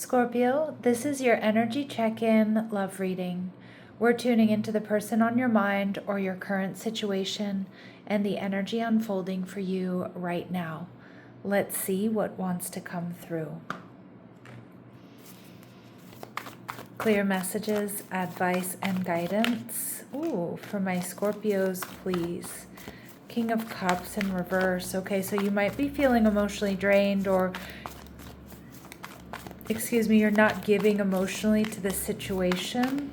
Scorpio, this is your energy check-in love reading. We're tuning into the person on your mind or your current situation and the energy unfolding for you right now. Let's see what wants to come through. Clear messages, advice, and guidance. Ooh, for my Scorpios, please. King of Cups in reverse. Okay, so you might be feeling emotionally drained or you're not giving emotionally to this situation.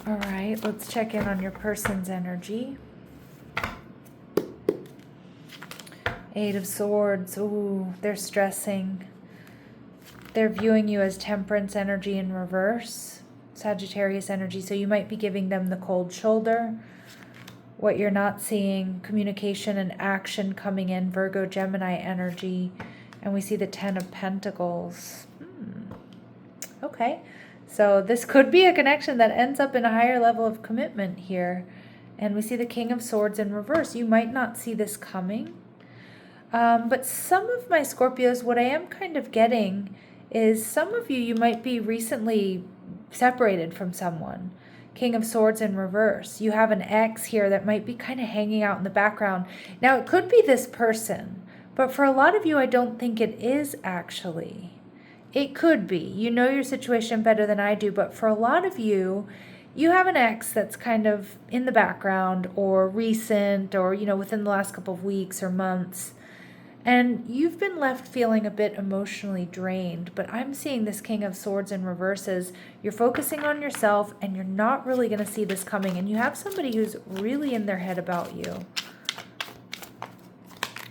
All right, let's check in on your person's energy. Eight of Swords. Ooh, they're stressing. They're viewing you as Temperance energy in reverse, Sagittarius energy. So you might be giving them the cold shoulder. What you're not seeing, communication and action coming in, Virgo, Gemini energy. And we see the Ten of Pentacles. Okay, so this could be a connection that ends up in a higher level of commitment here. And we see the King of Swords in reverse. You might not see this coming. But some of my Scorpios, what I am kind of getting is some of you might be recently separated from someone. King of Swords in reverse. You have an ex here that might be kind of hanging out in the background. Now, it could be this person. But for a lot of you, I don't think it is actually. It could be. You know your situation better than I do, but for a lot of you, you have an ex that's kind of in the background or recent or, within the last couple of weeks or months. And you've been left feeling a bit emotionally drained, but I'm seeing this King of Swords in reverse as you're focusing on yourself and you're not really going to see this coming. And you have somebody who's really in their head about you.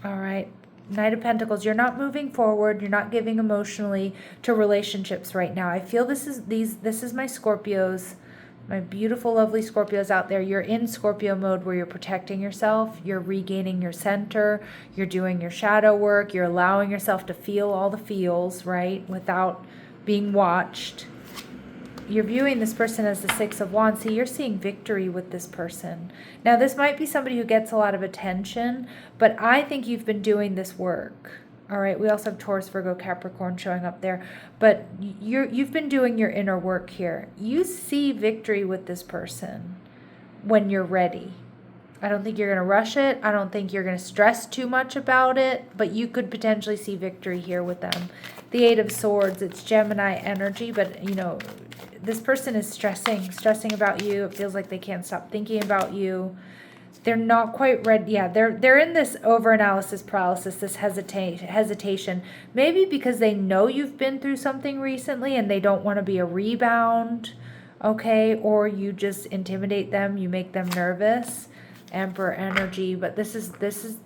All right. Knight of Pentacles, you're not moving forward. You're not giving emotionally to relationships right now. I feel this is my Scorpios, my beautiful, lovely Scorpios out there. You're in Scorpio mode where you're protecting yourself. You're regaining your center. You're doing your shadow work. You're allowing yourself to feel all the feels, right? Without being watched. You're viewing this person as the Six of Wands. See, you're seeing victory with this person. Now, this might be somebody who gets a lot of attention, but I think you've been doing this work. All right, we also have Taurus, Virgo, Capricorn showing up there. But you've been doing your inner work here. You see victory with this person when you're ready. I don't think you're going to rush it. I don't think you're going to stress too much about it, but you could potentially see victory here with them. The Eight of Swords, it's Gemini energy, but, this person is stressing about you. It feels like they can't stop thinking about you. They're not quite ready. Yeah, they're in this overanalysis paralysis, this hesitation. Maybe because they know you've been through something recently and they don't want to be a rebound, okay? Or you just intimidate them, you make them nervous. Emperor energy, but this is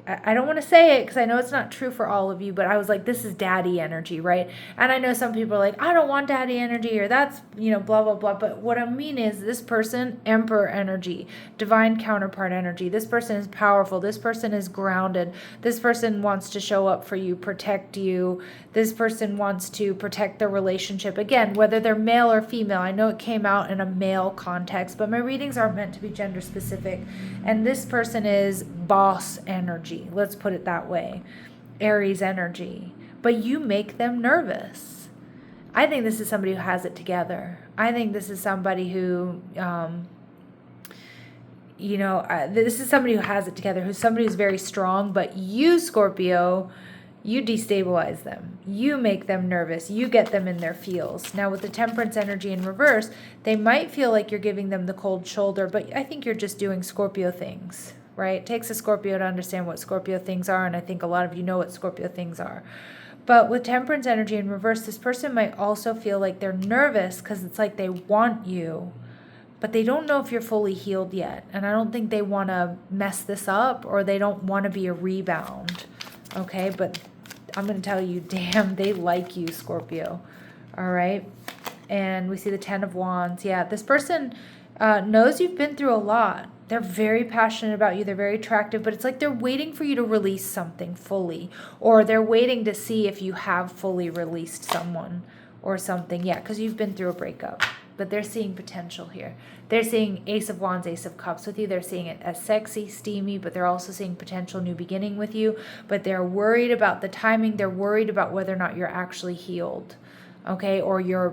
I don't want to say it because I know it's not true for all of you, but I was like, this is daddy energy, right? And I know some people are like, I don't want daddy energy, or that's, blah, blah, blah. But what I mean is this person, Emperor energy, divine counterpart energy. This person is powerful. This person is grounded. This person wants to show up for you, protect you. This person wants to protect the relationship. Again, whether they're male or female. I know it came out in a male context, but my readings aren't meant to be gender specific. And this person is boss energy. Let's put it that way. Aries energy. But you make them nervous. I think this is somebody who has it together. I think this is somebody who, this is somebody who has it together, who's somebody who's very strong, but you, Scorpio, you destabilize them. You make them nervous. You get them in their feels. Now, with the Temperance energy in reverse, they might feel like you're giving them the cold shoulder, but I think you're just doing Scorpio things. Right? It takes a Scorpio to understand what Scorpio things are, and I think a lot of you know what Scorpio things are. But with Temperance energy in reverse, this person might also feel like they're nervous because it's like they want you, but they don't know if you're fully healed yet. And I don't think they want to mess this up, or they don't want to be a rebound. Okay? But I'm going to tell you, damn, they like you, Scorpio. All right? And we see the Ten of Wands. Yeah, this person knows you've been through a lot. They're very passionate about you. They're very attractive, but it's like they're waiting for you to release something fully, or they're waiting to see if you have fully released someone or something. Yeah, because you've been through a breakup. but they're seeing potential here. They're seeing Ace of Wands, Ace of Cups with you. They're seeing it as sexy, steamy, but they're also seeing potential new beginning with you. But they're worried about the timing. They're worried about whether or not you're actually healed. Okay, or you're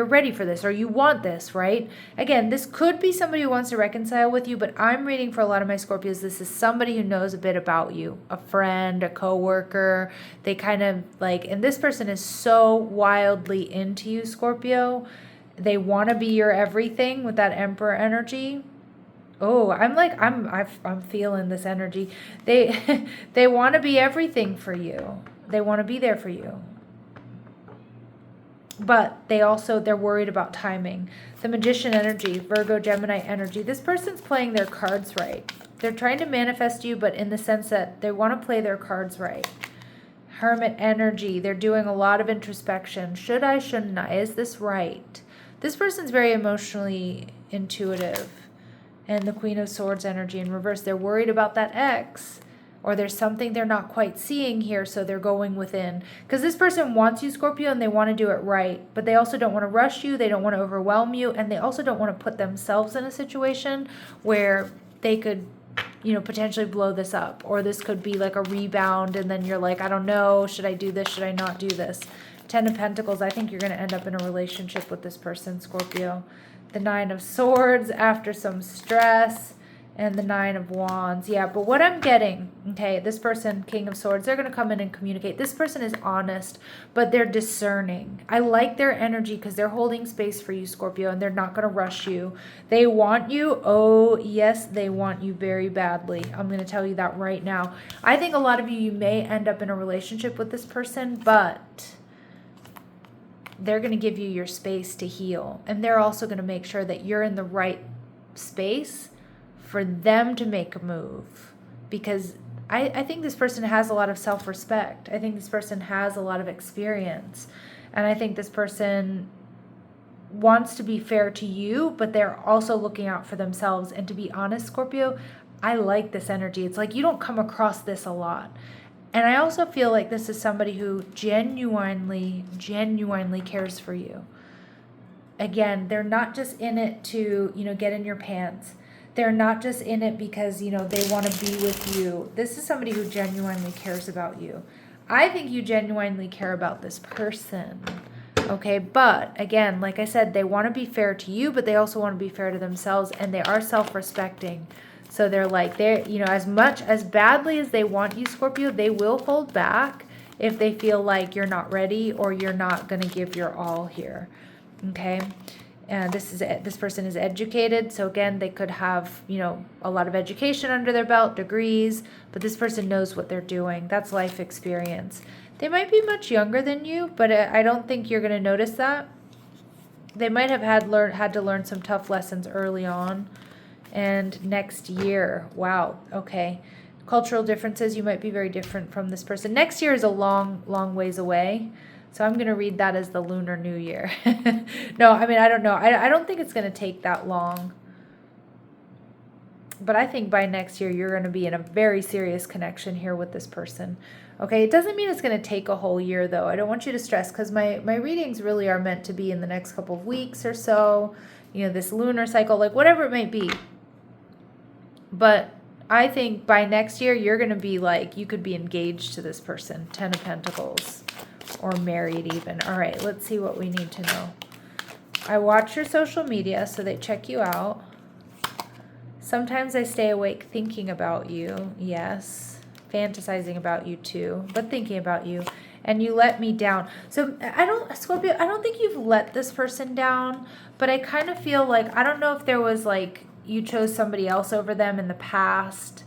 ready for this, or you want this, right? Again, this could be somebody who wants to reconcile with you, but I'm reading for a lot of my Scorpios, this is somebody who knows a bit about you, a friend, a coworker. They kind of like, and this person is so wildly into you, Scorpio. They want to be your everything with that Emperor energy. Oh, I'm feeling this energy. They want to be everything for you. They want to be there for you. But they're worried about timing. The Magician energy, Virgo, Gemini energy. This person's playing their cards right. They're trying to manifest you, but in the sense that they want to play their cards right. Hermit energy. They're doing a lot of introspection. Should I, shouldn't I? Is this right? This person's very emotionally intuitive. And the Queen of Swords energy in reverse. They're worried about that ex. Or there's something they're not quite seeing here, so they're going within. Because this person wants you, Scorpio, and they want to do it right. But they also don't want to rush you. They don't want to overwhelm you. And they also don't want to put themselves in a situation where they could, potentially blow this up. Or this could be like a rebound, and then you're like, I don't know. Should I do this? Should I not do this? 10 of Pentacles, I think you're going to end up in a relationship with this person, Scorpio. The 9 of Swords after some stress. And the 9 of Wands. Yeah, but what I'm getting, okay, this person, King of Swords, they're going to come in and communicate. This person is honest, but they're discerning. I like their energy because they're holding space for you, Scorpio, and they're not going to rush you. They want you. Oh, yes, they want you very badly. I'm going to tell you that right now. I think a lot of you may end up in a relationship with this person, but they're going to give you your space to heal. And they're also going to make sure that you're in the right space for them to make a move, because I think this person has a lot of self-respect. I think this person has a lot of experience, and I think this person wants to be fair to you, but they're also looking out for themselves. And to be honest, Scorpio, I like this energy. It's like you don't come across this a lot. And I also feel like this is somebody who genuinely cares for you. Again, they're not just in it to, get in your pants. They're not just in it because, they want to be with you. This is somebody who genuinely cares about you. I think you genuinely care about this person. Okay, but again, like I said, they want to be fair to you, but they also want to be fair to themselves, and they are self-respecting. So they're like, as badly as they want you, Scorpio, they will hold back if they feel like you're not ready or you're not going to give your all here. Okay. And this person is educated, so again, they could have, a lot of education under their belt, degrees, but this person knows what they're doing. That's life experience. They might be much younger than you, but I don't think you're going to notice that. They might have had to learn some tough lessons early on. And next year, wow, okay. Cultural differences, you might be very different from this person. Next year is a long, long ways away. So I'm going to read that as the Lunar New Year. No, I mean, I don't know. I don't think it's going to take that long. But I think by next year, you're going to be in a very serious connection here with this person. Okay, it doesn't mean it's going to take a whole year, though. I don't want you to stress, because my readings really are meant to be in the next couple of weeks or so. This lunar cycle, like whatever it might be. But I think by next year, you're going to be like, you could be engaged to this person. 10 of Pentacles. Or married even. All right, let's see what we need to know. I watch your social media, so they check you out. Sometimes I stay awake thinking about you. Yes. Fantasizing about you too, but thinking about you. And you let me down. So Scorpio, I don't think you've let this person down, but I kind of feel like, I don't know if there was like, you chose somebody else over them in the past,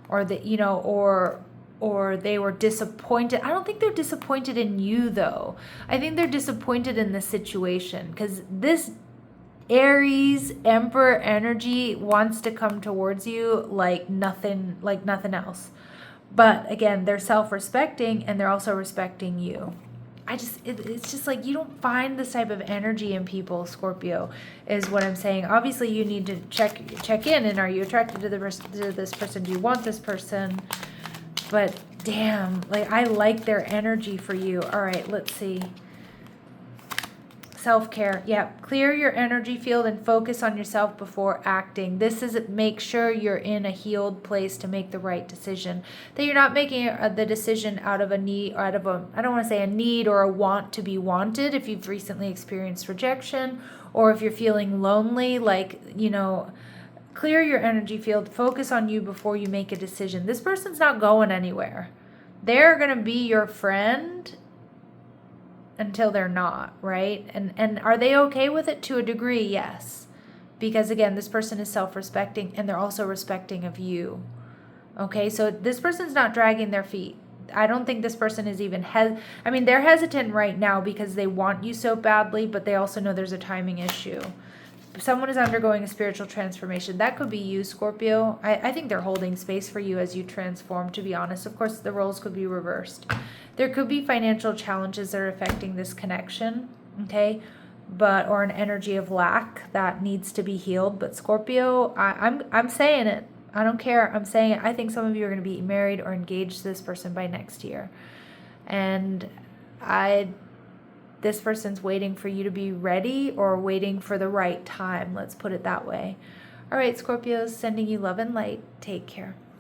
or that, or they were disappointed. I don't think they're disappointed in you, though. I think they're disappointed in the situation, because this Aries Emperor energy wants to come towards you like nothing else. But again, they're self-respecting, and they're also respecting you. It's just like you don't find this type of energy in people, Scorpio, is what I'm saying. Obviously, you need to check in, and are you attracted to this person? Do you want this person? But damn, like I like their energy for you. All right, let's see. Self-care. Yeah. Clear your energy field and focus on yourself before acting. This is make sure you're in a healed place to make the right decision. That you're not making the decision out of a need, or out of a, I don't want to say a need or a want to be wanted. If you've recently experienced rejection, or if you're feeling lonely, like, you know, clear your energy field. Focus on you before you make a decision. This person's not going anywhere. They're going to be your friend until they're not, right? And are they okay with it? To a degree, yes. Because again, this person is self-respecting and they're also respecting of you. Okay, so this person's not dragging their feet. I don't think this person is even I mean, they're hesitant right now because they want you so badly, but they also know there's a timing issue. Someone is undergoing a spiritual transformation. That could be you, Scorpio. I think they're holding space for you as you transform, to be honest. Of course, the roles could be reversed. There could be financial challenges that are affecting this connection, okay? Or an energy of lack that needs to be healed. But Scorpio, I'm saying it. I don't care. I'm saying it. I think some of you are going to be married or engaged to this person by next year. And this person's waiting for you to be ready, or waiting for the right time. Let's put it that way. All right, Scorpios, sending you love and light. Take care.